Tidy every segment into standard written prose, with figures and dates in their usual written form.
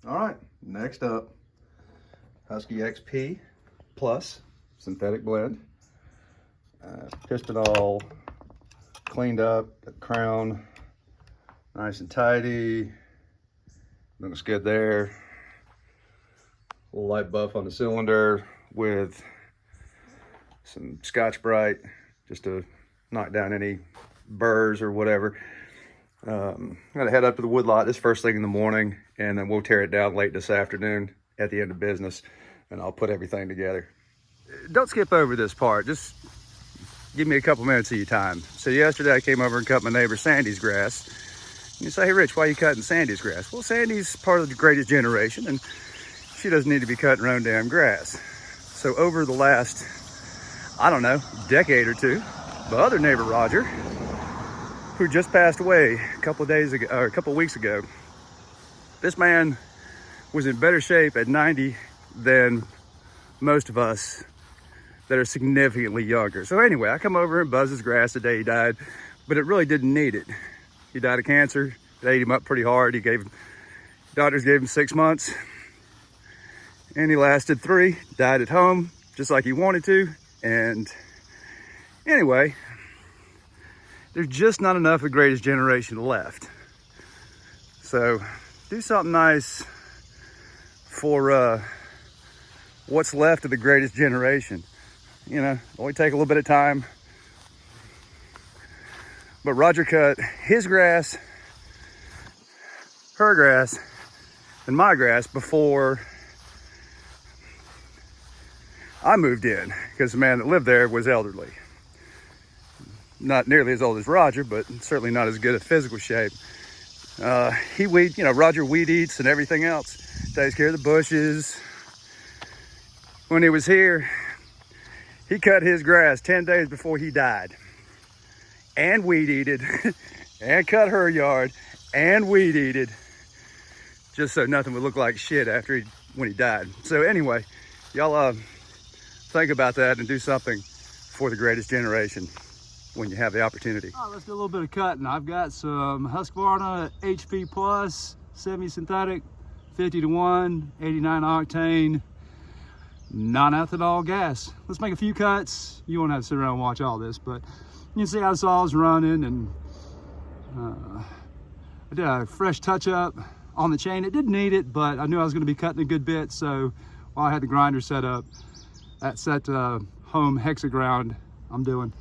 All right, next up, Husky XP Plus synthetic blend. Piston all cleaned up, the crown nice and tidy. Looks good there. A little light buff on the cylinder with some Scotch-Brite just to knock down any burrs or whatever. I'm gonna head up to the woodlot this first thing in the morning, and then we'll tear it down late this afternoon at the end of business, and I'll put everything together. Don't skip over this part. Just give me a couple minutes of your time. So yesterday I came over and cut my neighbor Sandy's grass. And you say, hey Rich, why are you cutting Sandy's grass? Well, Sandy's part of the greatest generation, and she doesn't need to be cutting her own damn grass. So over the last, I don't know, decade or two, the other neighbor Roger, who just passed away a couple of days ago, or a couple of weeks ago, this man was in better shape at 90 than most of us that are significantly younger. So anyway, I come over and buzz his grass the day he died, but it really didn't need it. He died of cancer. It ate him up pretty hard. Doctors gave him 6 months, and he lasted 3. Died at home, just like he wanted to. And anyway, there's just not enough of the greatest generation left. So do something nice for what's left of the greatest generation. You know, only take a little bit of time. But Roger cut his grass, her grass, and my grass before I moved in, because the man that lived there was elderly. Not nearly as old as Roger, but certainly not as good at physical shape. Roger weed eats and everything else. Takes care of the bushes. When he was here, he cut his grass 10 days before he died. And weed eated, and cut her yard, and weed eated. Just so nothing would look like shit when he died. So anyway, y'all think about that and do something for the greatest generation when you have the opportunity. All right, let's do a little bit of cutting. I've got some Husqvarna HP Plus semi-synthetic 50-to-1 89 octane non-ethanol gas. Let's make a few cuts. You won't have to sit around and watch all this, but you can see how the saw's running, and I did a fresh touch-up on the chain. It didn't need it, but I knew I was going to be cutting a good bit, so while I had the grinder set up, that set home hexaground I'm doing.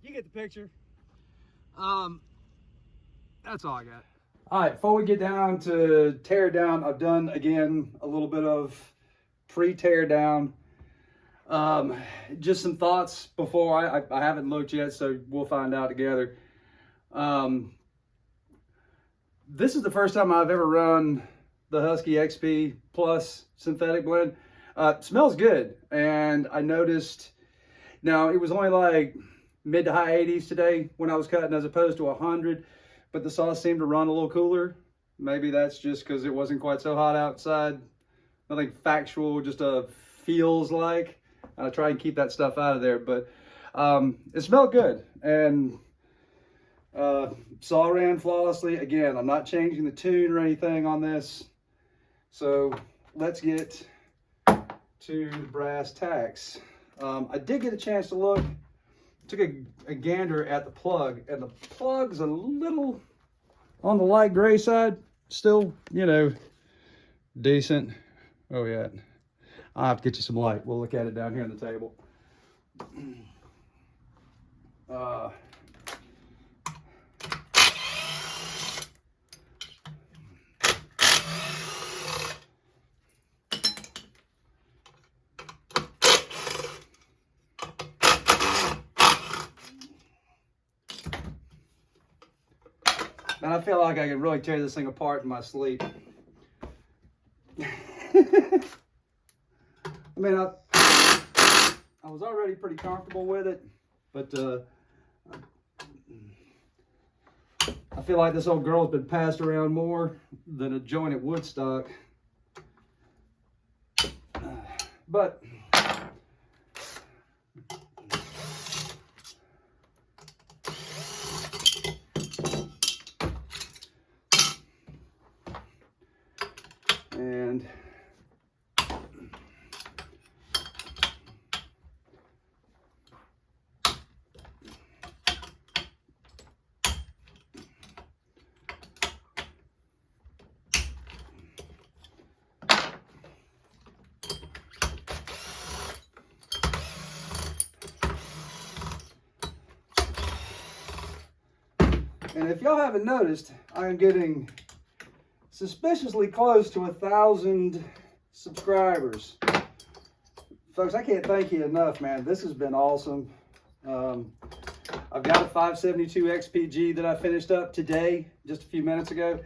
You get the picture. That's all I got. All right, before we get down to tear down, I've done again a little bit of pre-tear down. Just some thoughts before I haven't looked yet, so we'll find out together. This is the first time I've ever run the Husky XP Plus synthetic blend. Smells good, and I noticed, now it was only like mid to high 80s today when I was cutting, as opposed to 100, but the saw seemed to run a little cooler. Maybe that's just because it wasn't quite so hot outside. Nothing factual, just feels like. I try and keep that stuff out of there, but it smelled good, and saw ran flawlessly. Again, I'm not changing the tune or anything on this. So let's get to the brass tacks. I did get a chance to look, took a gander at the plug, and the plug's a little on the light gray side. Still, you know, decent. Oh yeah, I'll have to get you some light. We'll look at it down here on the table. And I feel like I could really tear this thing apart in my sleep. I mean, I was already pretty comfortable with it, but I feel like this old girl's been passed around more than a joint at Woodstock. But And if y'all haven't noticed, I am getting suspiciously close to 1,000 subscribers. Folks, I can't thank you enough, man. This has been awesome. I've got a 572 XPG that I finished up today, just a few minutes ago.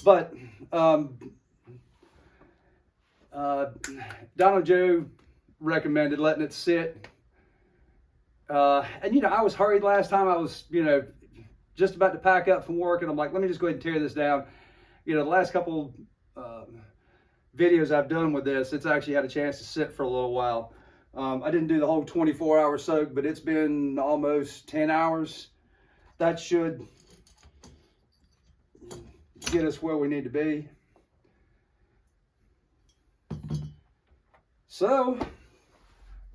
But Donald Joe recommended letting it sit. And, you know, I was hurried last time. I was, you know, just about to pack up from work, and I'm like, let me just go ahead and tear this down. You know, the last couple videos I've done with this, it's actually had a chance to sit for a little while. I didn't do the whole 24-hour soak, but it's been almost 10 hours. That should get us where we need to be. So,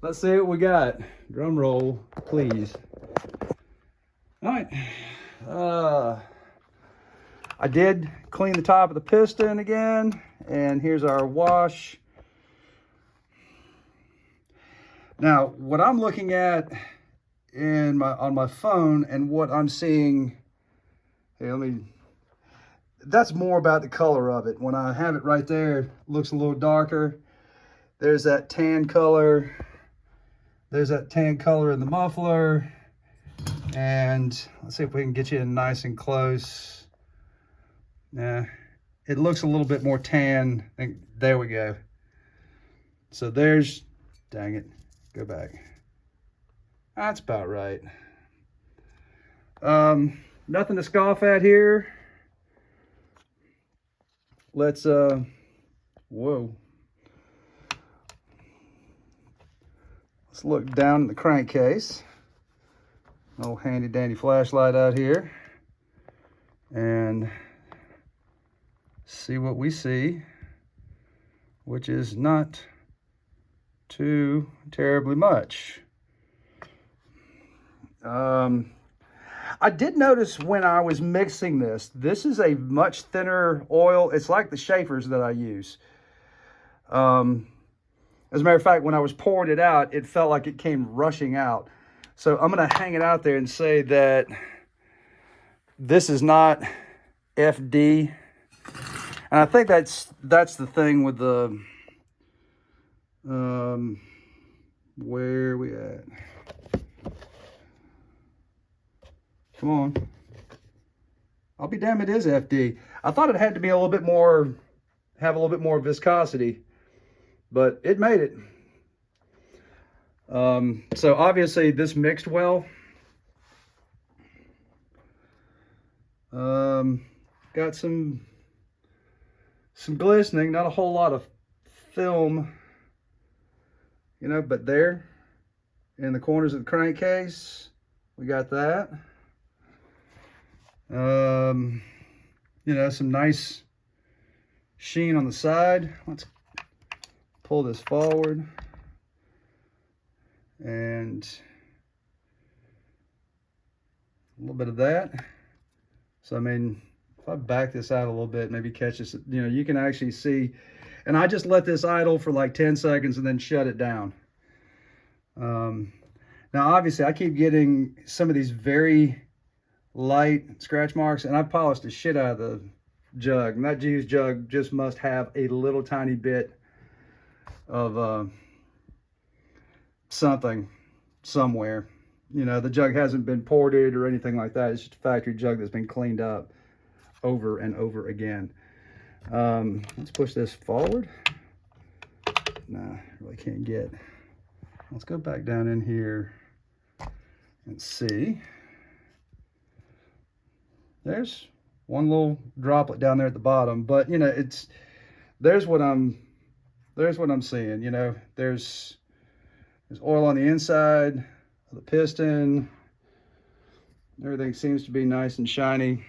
let's see what we got. Drum roll, please. All right. I did clean the top of the piston again, and here's our wash. Now, what I'm looking at on my phone and what I'm seeing, hey, that's more about the color of it. When I have it right there, it looks a little darker. There's that tan color. There's that tan color in the muffler. And let's see if we can get you in nice and close. It looks a little bit more tan. There we go. So there's, dang it, go back. That's about right. Nothing to scoff at here. Let's, whoa. Let's look down at the crankcase. Old handy dandy flashlight out here, and see what we see, which is not too terribly much. I did notice when I was mixing this is a much thinner oil. It's like the Schaefer's that I use. As a matter of fact, when I was pouring it out, it felt like it came rushing out. So I'm going to hang it out there and say that this is not FD. And I think that's the thing with the, where are we at? Come on. I'll be damned, it is FD. I thought it had to be a little bit more, have a little bit more viscosity, but it made it. So obviously this mixed well. Got some glistening, not a whole lot of film, you know, but there in the corners of the crankcase, we got that. You know, some nice sheen on the side. Let's pull this forward. And a little bit of that. So, I mean, if I back this out a little bit, maybe catch this, you know, you can actually see. And I just let this idle for like 10 seconds and then shut it down. Now, obviously, I keep getting some of these very light scratch marks, and I've polished the shit out of the jug. And that used jug just must have a little tiny bit of something somewhere. You know, the jug hasn't been ported or anything like that. It's just a factory jug that's been cleaned up over and over again. Let's push this forward. Nah, really can't get. Let's go back down in here and see. There's one little droplet down there at the bottom, but you know, there's what I'm seeing. You know, there's oil on the inside of the piston. Everything seems to be nice and shiny.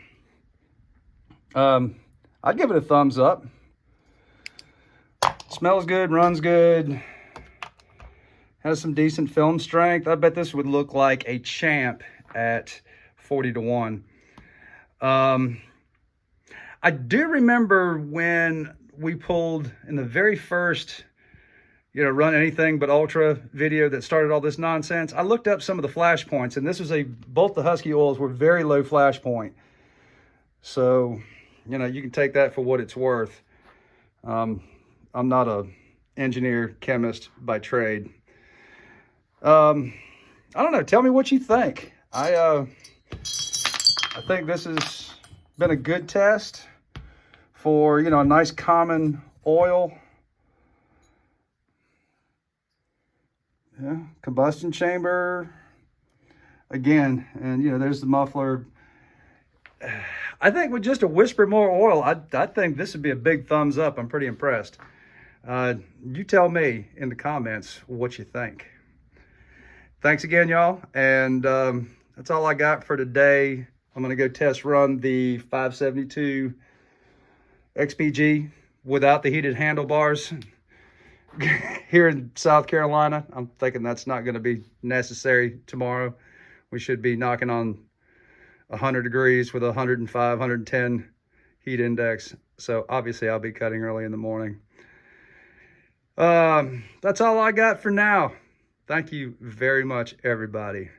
I'd give it a thumbs up. Smells good, runs good, has some decent film strength. I bet this would look like a champ at 40-1. I do remember when we pulled in the very first, you know, run anything but ultra video that started all this nonsense. I looked up some of the flash points, and this was both the Husky oils were very low flash point. So, you know, you can take that for what it's worth. I'm not a engineer chemist by trade. I don't know. Tell me what you think. I think this has been a good test for, you know, a nice common oil. Yeah, combustion chamber again, and you know, there's the muffler. I think with just a whisper more oil, I think this would be a big thumbs up. I'm pretty impressed. You tell me in the comments what you think. Thanks again, y'all, and that's all I got for today. I'm gonna go test run the 572 XPG without the heated handlebars here in South Carolina. I'm thinking that's not going to be necessary tomorrow. We should be knocking on 100 degrees with 105, 110 heat index. So obviously I'll be cutting early in the morning. That's all I got for now. Thank you very much, everybody.